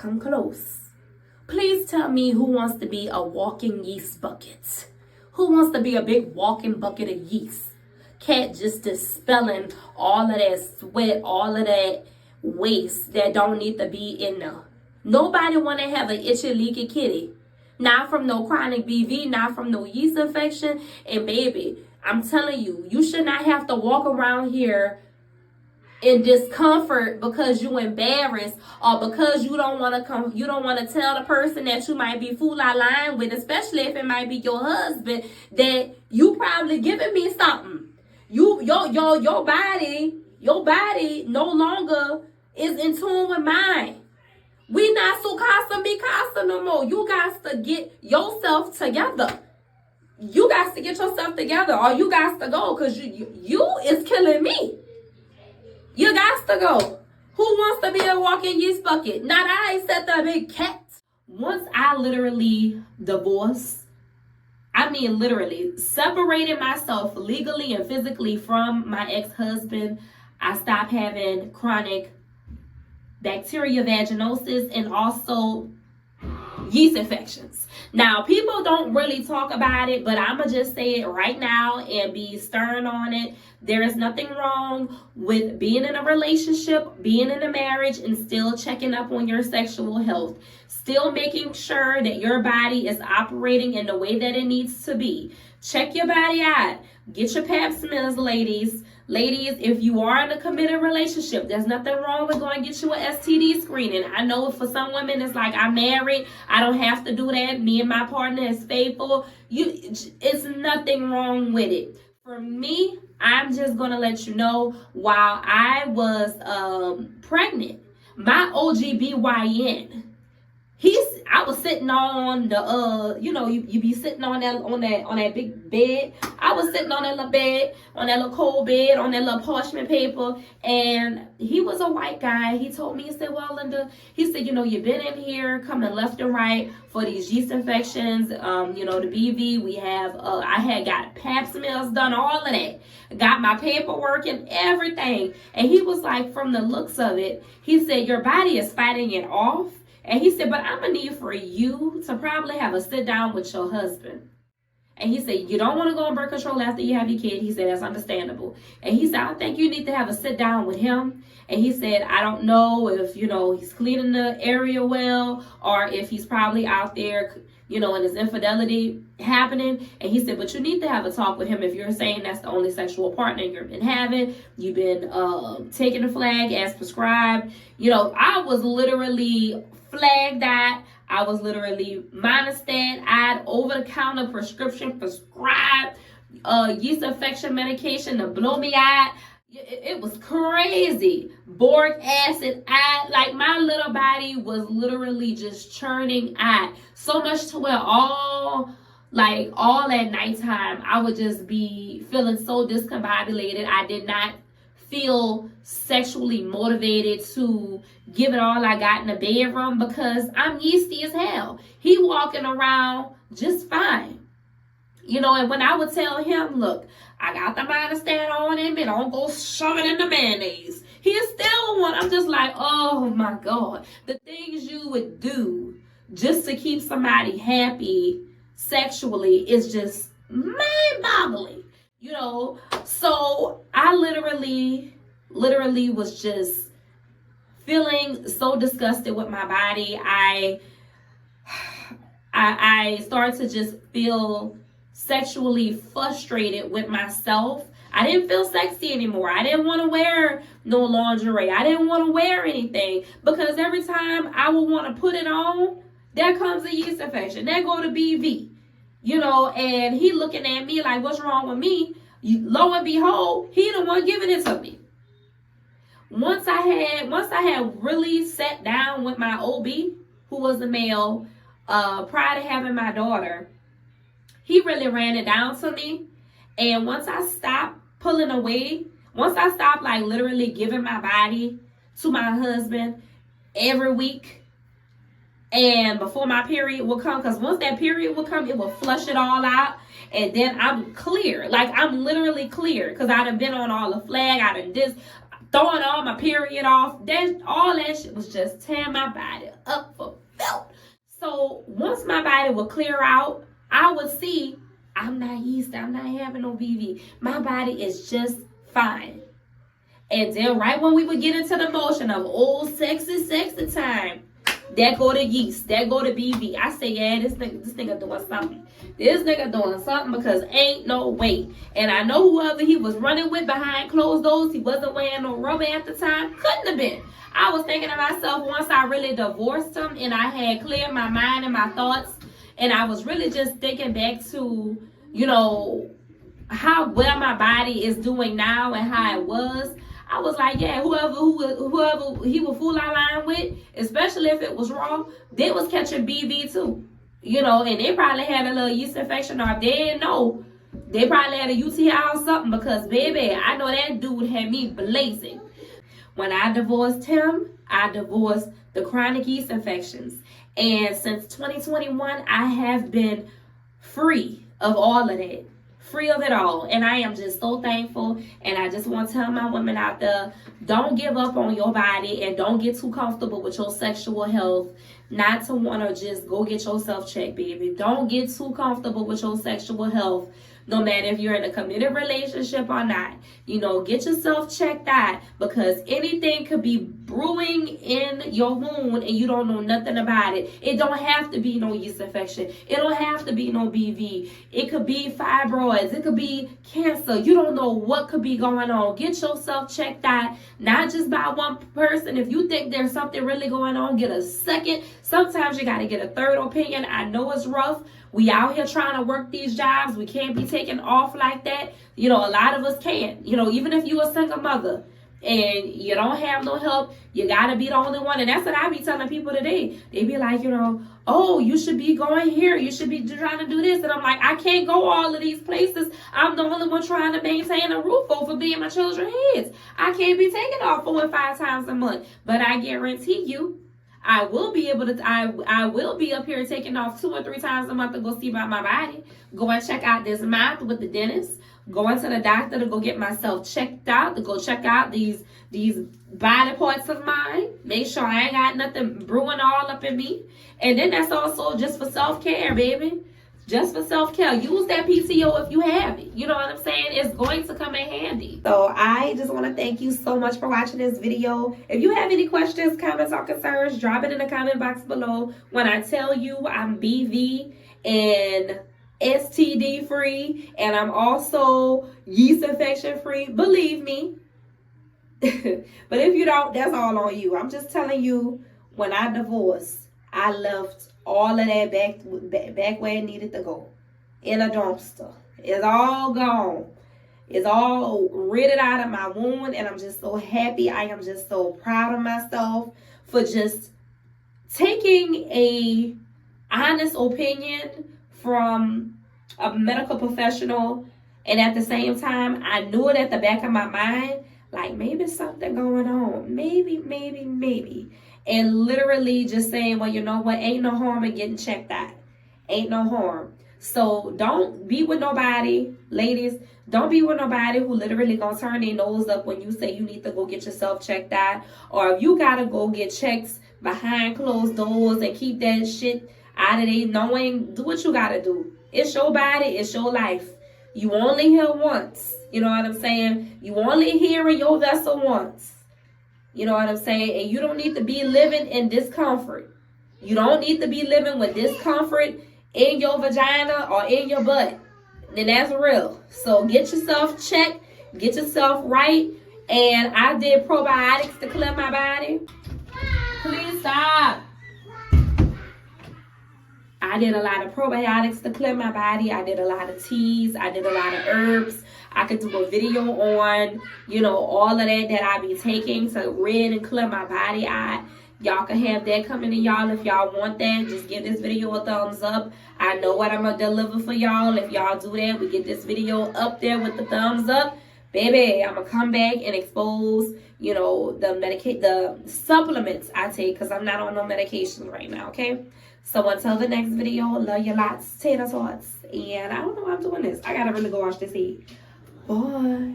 come close. Please tell me who wants to be a walking yeast bucket. Who wants to be a big walking bucket of yeast? Cat just dispelling all of that sweat, all of that waste that don't need to be in there. Nobody want to have an itchy, leaky kitty. Not from no chronic BV, not from no yeast infection. And baby, I'm telling you, you should not have to walk around here in discomfort because you embarrassed or because you don't want to tell the person that you might be lying with, especially if it might be your husband, that you probably giving me something. Your body no longer is in tune with mine. We not su casa mi casa no more. You got to get yourself together. You got to get yourself together, or you got to go, because you is killing me. You got to go. Who wants to be a walking yeast bucket? Not I, said the big cat. Once I literally divorced, I mean literally separated myself legally and physically from my ex-husband, I stopped having chronic bacteria vaginosis and also yeast infections. Now, people don't really talk about it, but I'm going to just say it right now and be stern on it. There is nothing wrong with being in a relationship, being in a marriage, and still checking up on your sexual health. Still making sure that your body is operating in the way that it needs to be. Check your body out. Get your pap smears, ladies. Ladies, if you are in a committed relationship, there's nothing wrong with going to get you an STD screening. I know for some women, it's like, I'm married, I don't have to do that. Me and my partner is faithful. It's nothing wrong with it. For me, I'm just going to let you know, while I was pregnant, my OGBYN, I was sitting on the you be sitting on that big bed. I was sitting on that little bed, on that little cold bed, on that little parchment paper, and he was a white guy. He told me, he said, well, Linda, he said, you've been in here coming left and right for these yeast infections, the BV. We have I had got pap smears done, all of that. Got my paperwork and everything. And he was like, from the looks of it, he said, your body is fighting it off. And he said, but I'm going to need for you to probably have a sit down with your husband. And he said, you don't want to go on birth control after you have your kid. He said, that's understandable. And he said, I think you need to have a sit down with him. And he said, I don't know if, he's cleaning the area well, or if he's probably out there, and his infidelity happening. And he said, but you need to have a talk with him if you're saying that's the only sexual partner you've been having. You've been taking the flag as prescribed. I was literally flagged that. I was literally monostat. I had over-the-counter prescription prescribed yeast infection medication to blow me out. It was crazy. Boric acid, like my little body was literally just churning out. So much to where all at nighttime, I would just be feeling so discombobulated. I did not feel sexually motivated to give it all I got in the bedroom because I'm yeasty as hell. He walking around just fine. And when I would tell him, look, I got the monostat on him and don't go shove it in the mayonnaise, he still one. I'm just like, oh my God. The things you would do just to keep somebody happy sexually is just mind-boggling. So I literally was just feeling so disgusted with my body. I started to just feel sexually frustrated with myself. I didn't feel sexy anymore. I didn't want to wear no lingerie. I didn't want to wear anything because every time I would want to put it on, there comes a yeast infection. There go to BV. And he looking at me like, what's wrong with me? Lo and behold, he the one giving it to me. Once I had really sat down with my OB, who was a male, prior to having my daughter, he really ran it down to me. And once I stopped pulling away, once I stopped literally giving my body to my husband every week, and before my period will come, because once that period will come, it will flush it all out. And then I'm clear. I'm literally clear. Because I done been on all the flag. I done throwing all my period off. All that shit was just tearing my body up once my body would clear out, I would see I'm not yeast, I'm not having no BV. My body is just fine. And then right when we would get into the motion of old sexy time, that go to yeast, that go to BV. I say, yeah, this nigga doing something. This nigga doing something, because ain't no way. And I know whoever he was running with behind closed doors, he wasn't wearing no rubber at the time. Couldn't have been. I was thinking to myself, once I really divorced him and I had cleared my mind and my thoughts, and I was really just thinking back to, you know, how well my body is doing now and how it was, I was like, yeah, whoever he would fool our line with, especially if it was raw, they was catching BV too. You know, and they probably had a little yeast infection, or if they didn't know, they probably had a UTI or something, because, baby, I know that dude had me blazing. When I divorced him, I divorced the chronic yeast infections. And since 2021, I have been free of all of that. Free of it all. And I am just so thankful. And I just want to tell my women out there, don't give up on your body, and don't get too comfortable with your sexual health. Not to want to just go get yourself checked, baby. Don't get too comfortable with your sexual health, no matter if you're in a committed relationship or not. You know, get yourself checked out, because anything could be brewing in your wound and you don't know nothing about it. It don't have to be no yeast infection. It don't have to be no BV. It could be fibroids. It could be cancer. You don't know what could be going on. Get yourself checked out, not just by one person. If you think there's something really going on, get a second. Sometimes you got to get a third opinion. I know it's rough. We out here trying to work these jobs. We can't be taken off like that. You know, a lot of us can't. You know, even if you're a single mother and you don't have no help, you got to be the only one. And that's what I be telling people today. They be like, you know, oh, you should be going here. You should be trying to do this. And I'm like, I can't go all of these places. I'm the only one trying to maintain a roof over me and my children's heads. I can't be taking off 4 and 5 times a month. But I guarantee you, I will be able to, I will be up here taking off 2 or 3 times a month to go see about my body. Go and check out this mouth with the dentist. Going to the doctor to go get myself checked out, to go check out these body parts of mine. Make sure I ain't got nothing brewing all up in me. And then that's also just for self-care, baby. Just for self-care. Use that PTO if you have it. You know what I'm saying? It's going to come in handy. So I just want to thank you so much for watching this video. If you have any questions, comments, or concerns, drop it in the comment box below. When I tell you I'm BV and STD free, and I'm also yeast infection free, believe me. But if you don't, that's all on you. I'm just telling you, when I divorced, I left all of that back where it needed to go, in a dumpster. It's all gone. It's all rid out of my wound, and I'm just so happy. I am just so proud of myself for just taking a honest opinion from a medical professional, and at the same time, I knew it at the back of my mind, like maybe something going on, maybe, and literally just saying, well, you know what, ain't no harm in getting checked out, ain't no harm. So don't be with nobody, ladies, don't be with nobody who literally gonna turn their nose up when you say you need to go get yourself checked out, or if you gotta go get checks behind closed doors and keep that shit out of there, knowing, do what you gotta do. It's your body, it's your life. You only here once. You know what I'm saying? You only here in your vessel once. You know what I'm saying? And you don't need to be living in discomfort. You don't need to be living with discomfort in your vagina or in your butt. Then that's real. So get yourself checked, get yourself right. And I did probiotics to clear my body. Please stop. I did a lot of probiotics to clear my body. I did a lot of teas. I did a lot of herbs. I could do a video on, you know, all of that I be taking to rid and clear my body out. Y'all can have that coming to y'all if y'all want that. Just give this video a thumbs up. I know what I'm going to deliver for y'all. If y'all do that, we get this video up there with the thumbs up. Baby, I'm going to come back and expose, you know, the supplements I take, because I'm not on no medication right now, okay? So until the next video, love you lots, tater tots. And I don't know why I'm doing this. I got to really go wash this head. Bye.